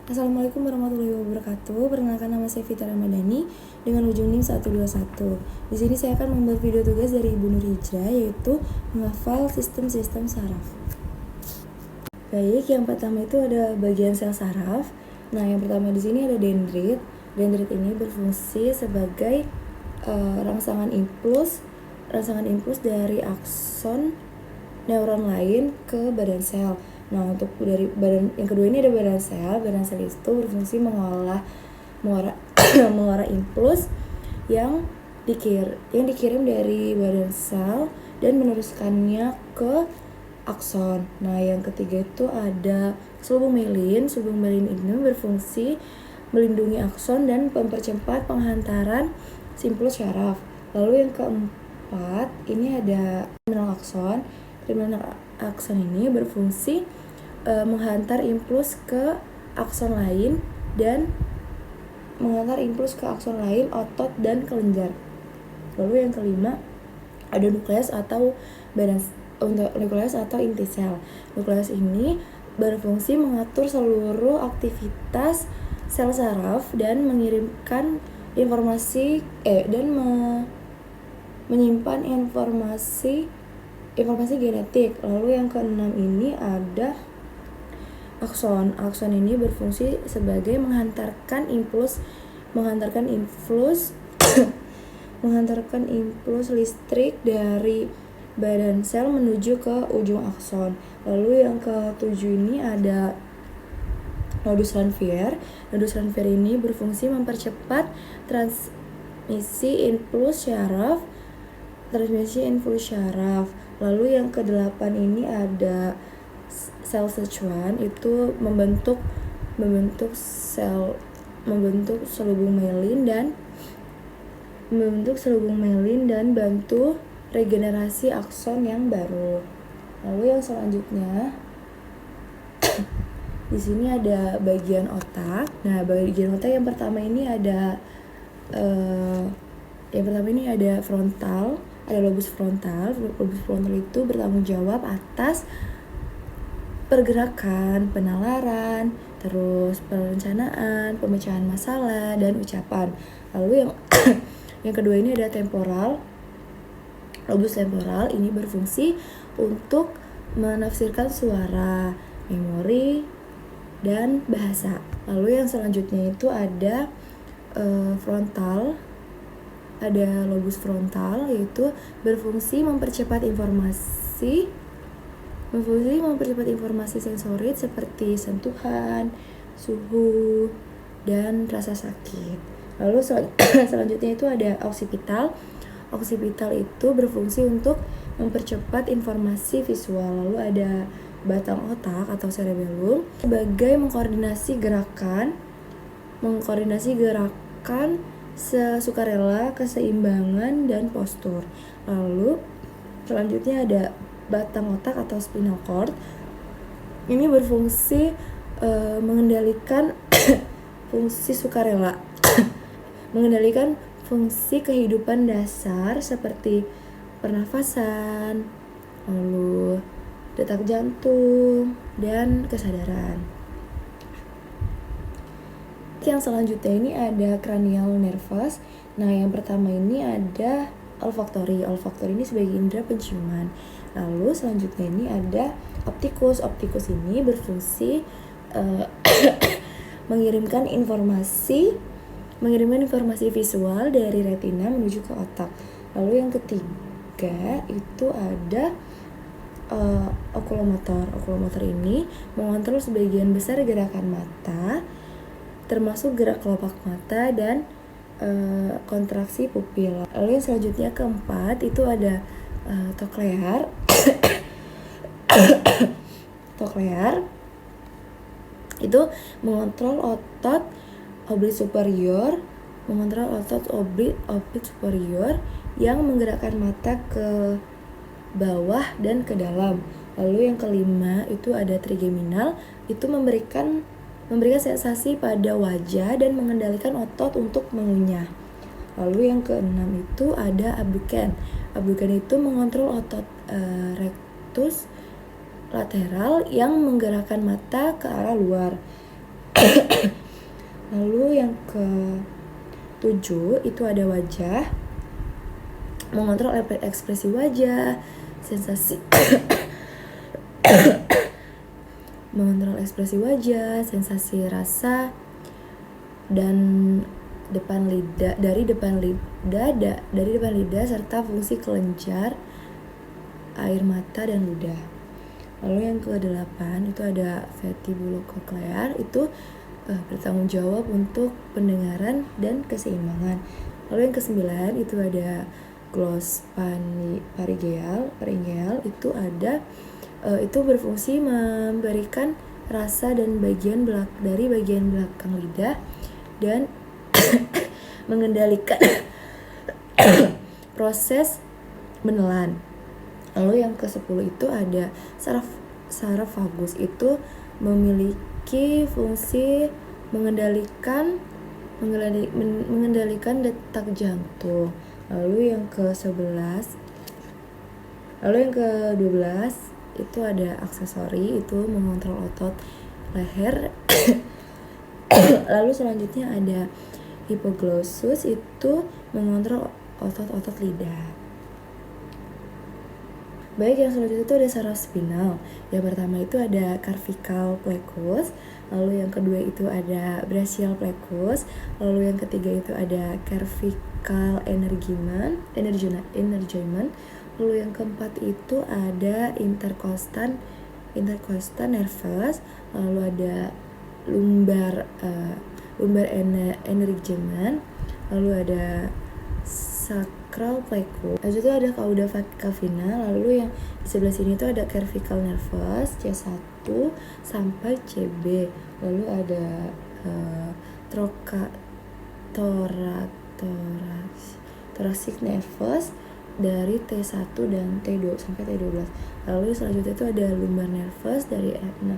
Assalamualaikum warahmatullahi wabarakatuh. Perkenalkan, nama saya Fitri Ramadhani dengan ujung NIM 121. Di sini saya akan membuat video tugas dari Ibu Nur Hijrah, yaitu menghafal sistem-sistem saraf. Baik, yang pertama itu ada bagian sel saraf. Nah, yang pertama di sini ada dendrit. Dendrit ini berfungsi sebagai rangsangan impuls dari akson neuron lain ke badan sel. Nah, untuk dari badan yang kedua ini ada badan sel. Badan sel itu berfungsi mengolah impuls yang dikirim dari badan sel dan meneruskannya ke akson. Nah, yang ketiga itu ada selubung myelin. Selubung myelin ini berfungsi melindungi akson dan mempercepat penghantaran impuls syaraf. Lalu yang keempat ini ada terminal akson. Terminal akson ini berfungsi menghantar impuls ke akson lain otot dan kelenjar. Lalu yang kelima ada nukleus atau inti sel. Nukleus ini berfungsi mengatur seluruh aktivitas sel saraf dan mengirimkan informasi menyimpan informasi genetik. Lalu yang keenam ini ada akson. Akson ini berfungsi sebagai menghantarkan impuls listrik dari badan sel menuju ke ujung akson. Lalu yang ketujuh ini ada nodus Ranvier. Nodus Ranvier ini berfungsi mempercepat transmisi impuls syaraf. Lalu yang kedelapan ini ada sel Schwann, itu membentuk selubung myelin dan bantu regenerasi akson yang baru. Lalu yang selanjutnya di sini ada bagian otak. Nah, bagian otak yang pertama ini ada frontal, ada lobus frontal. Lobus frontal itu bertanggung jawab atas pergerakan, penalaran, terus perencanaan, pemecahan masalah, dan ucapan. Lalu yang kedua ini ada temporal. Lobus temporal ini berfungsi untuk menafsirkan suara, memori, dan bahasa. Lalu yang selanjutnya itu ada frontal. Ada lobus frontal, yaitu berfungsi mempercepat informasi sensorik seperti sentuhan, suhu, dan rasa sakit. Lalu selanjutnya itu ada oksipital. Oksipital itu berfungsi untuk mempercepat informasi visual. Lalu ada batang otak atau cerebellum sebagai mengkoordinasi gerakan sukarela, keseimbangan, dan postur. Lalu selanjutnya ada batang otak atau spinal cord. Ini berfungsi mengendalikan fungsi sukarela, mengendalikan fungsi kehidupan dasar seperti pernafasan, lalu detak jantung, dan kesadaran. Yang selanjutnya ini ada cranial nervous. Nah, yang pertama ini ada olfaktori. Olfaktori ini sebagai indera penciuman. Lalu selanjutnya ini ada optikus. Optikus ini berfungsi mengirimkan informasi visual dari retina menuju ke otak. Lalu yang ketiga itu ada okulomotor. Okulomotor ini mengontrol sebagian besar gerakan mata, termasuk gerak kelopak mata dan kontraksi pupil. Lalu yang selanjutnya keempat itu ada coclear. Coclear itu mengontrol otot oblit superior yang menggerakkan mata ke bawah dan ke dalam. Lalu yang kelima itu ada trigeminal, itu memberikan sensasi pada wajah dan mengendalikan otot untuk mengunyah. Lalu yang keenam itu ada abduken. Abduken itu mengontrol otot rectus lateral yang menggerakkan mata ke arah luar. Lalu yang ke-7 itu ada wajah, mengontrol ekspresi wajah, sensasi mengontrol ekspresi wajah, sensasi rasa, dan depan lidah serta fungsi kelenjar, air mata dan ludah. Lalu yang ke-8 itu ada vestibulocochlear, itu bertanggung jawab untuk pendengaran dan keseimbangan. Lalu yang ke-9 itu ada glans pharyngeal, itu ada itu berfungsi memberikan rasa dan dari bagian belakang lidah dan mengendalikan proses menelan. Lalu yang ke-10 itu ada saraf-vagus, itu memiliki fungsi mengendalikan detak jantung. Lalu yang ke-12 itu ada aksesori, itu mengontrol otot leher. Lalu selanjutnya ada hipoglossus, itu mengontrol otot-otot lidah. Baik, yang selanjutnya itu ada saraf spinal. Yang pertama itu ada cervical plexus, lalu yang kedua itu ada brachial plexus, lalu yang ketiga itu ada cervical energymen, lalu yang keempat itu ada intercostal nervus, lalu ada lumbar energymen, lalu ada sacral plexus. Lalu itu ada cauda cavina, lalu yang di sebelah sini itu ada cervical nervus C1 sampai CB. Lalu ada thoracic nervus dari T1 dan T2 sampai T12. Lalu selanjutnya itu ada lumbar nervus dari E6.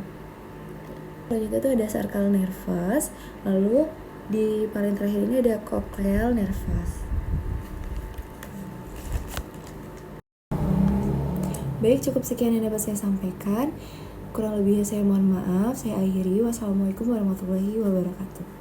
Selanjutnya itu ada sacral nervus, lalu di paling terakhir ini ada cochlear nervus. Baik, cukup sekian yang dapat saya sampaikan. Kurang lebihnya saya mohon maaf. Saya akhiri. Wassalamualaikum warahmatullahi wabarakatuh.